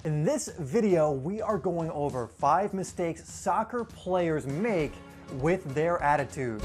In this video, we are going over 5 mistakes soccer players make with their attitude.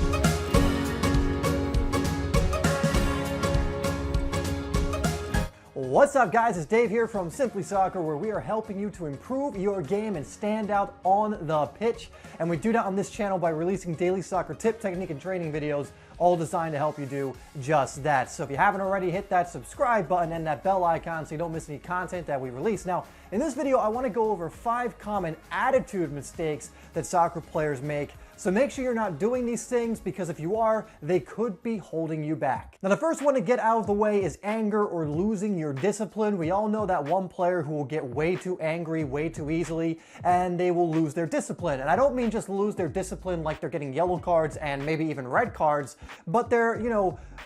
What's up guys, it's Dave here from SimplySoccer, where we are helping you to improve your game and stand out on the pitch. And we do that on this channel by releasing daily soccer tip, technique, and training videos, all designed to help you do just that. So if you haven't already, hit that subscribe button and that bell icon so you don't miss any content that we release. Now, in this video, I want to go over 5 common attitude mistakes that soccer players make. So make sure you're not doing these things, because if you are, they could be holding you back. Now, the first one to get out of the way is anger or losing your discipline. We all know that one player who will get way too angry way too easily, and they will lose their discipline. And I don't mean just lose their discipline like they're getting yellow cards and maybe even red cards, but they're,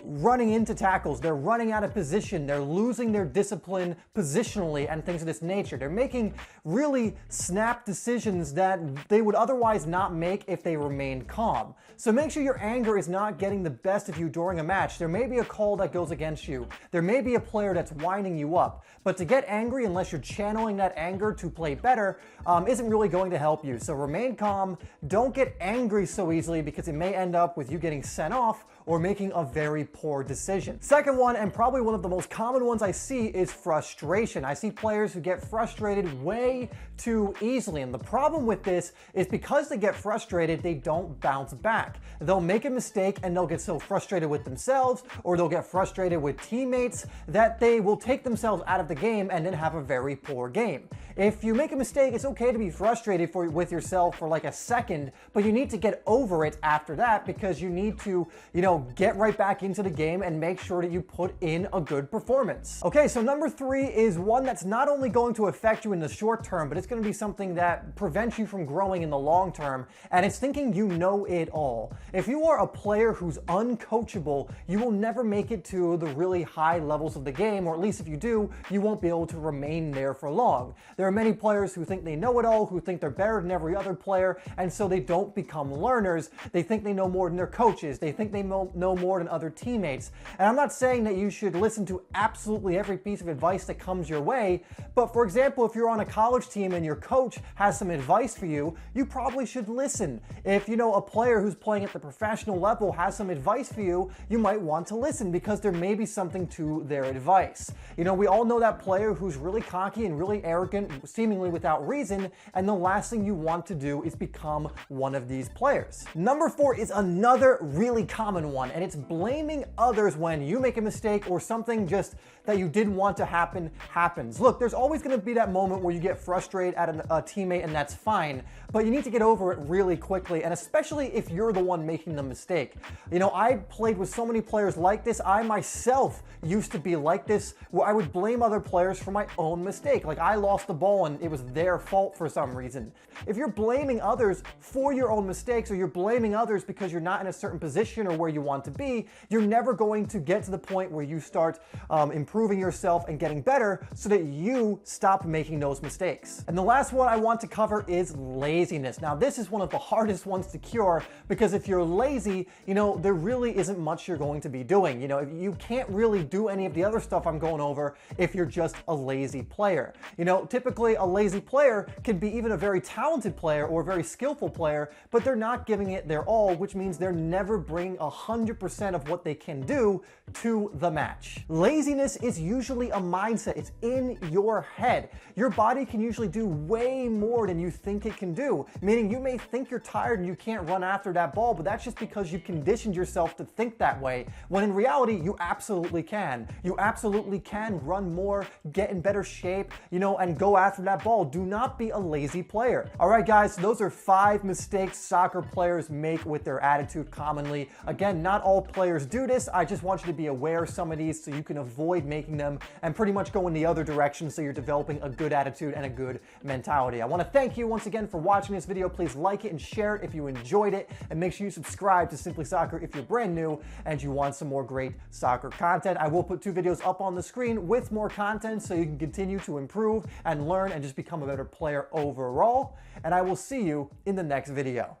running into tackles, they're running out of position, they're losing their discipline positionally and things of this nature. They're making really snap decisions that they would otherwise not make if they remained calm. So make sure your anger is not getting the best of you during a match. There may be a call that goes against you. There may be a player that's winding you up. But to get angry, unless you're channeling that anger to play better, isn't really going to help you. So remain calm. Don't get angry so easily, because it may end up with you getting sent off or making a very poor decision. Second one, and probably one of the most common ones I see, is frustration. I see players who get frustrated way too easily. And the problem with this is because they get frustrated, they don't bounce back. They'll make a mistake and they'll get so frustrated with themselves, or they'll get frustrated with teammates, that they will take themselves out of the game and then have a very poor game. If you make a mistake, it's okay to be frustrated with yourself for like a second, but you need to get over it after that, because you need to, get right back into the game and make sure that you put in a good performance. Okay, so number 3 is one that's not only going to affect you in the short term, but it's going to be something that prevents you from growing in the long term, and it's thinking you know it all. If you are a player who's uncoachable, you will never make it to the really high levels of the game, or at least if you do, you won't be able to remain there for long. There are many players who think they know it all, who think they're better than every other player, and so they don't become learners. They think they know more than their coaches. They think they know more than other teammates. And I'm not saying that you should listen to absolutely every piece of advice that comes your way, but for example, if you're on a college team and your coach has some advice for you, you probably should listen. If a player who's playing at the professional level has some advice for you, you might want to listen, because there may be something to their advice. We all know that player who's really cocky and really arrogant, seemingly without reason, and the last thing you want to do is become one of these players. Number 4 is another really common one, and it's blaming others when you make a mistake or something just that you didn't want to happen happens. Look, there's always going to be that moment where you get frustrated at a teammate, and that's fine, but you need to get over it really quickly, and especially if you're the one making the mistake. I played with so many players like this. I myself used to be like this, where I would blame other players for my own mistake. Like, I lost the ball and it was their fault for some reason. If you're blaming others for your own mistakes, or you're blaming others because you're not in a certain position or where you want to be, you're never going to get to the point where you start improving yourself and getting better, so that you stop making those mistakes. And the last one I want to cover is laziness. Now, this is one of the hardest ones to cure, because if you're lazy, there really isn't much you're going to be doing. You can't really do any of the other stuff I'm going over if you're just a lazy player. Typically a lazy player can be even a very talented player or a very skillful player, but they're not giving it their all, which means they're never bringing 100% of what they can do to the match. Laziness is usually a mindset. It's in your head. Your body can usually do way more than you think it can do, meaning you may think you're tired and you can't run after that ball, but that's just because you've conditioned yourself to think that way, when in reality, you absolutely can. You absolutely can run more, get in better shape, and go after that ball. Do not be a lazy player. All right, guys, so those are 5 mistakes soccer players make with their attitude commonly. Again, not all players do this. I just want you to be aware of some of these so you can avoid making them and pretty much go in the other direction, so you're developing a good attitude and a good mentality. I want to thank you once again for watching this video. Please like it and share it if you enjoyed it, and make sure you subscribe to Simply Soccer if you're brand new and you want some more great soccer content. I will put 2 videos up on the screen with more content, so you can continue to improve and learn and just become a better player overall. And I will see you in the next video.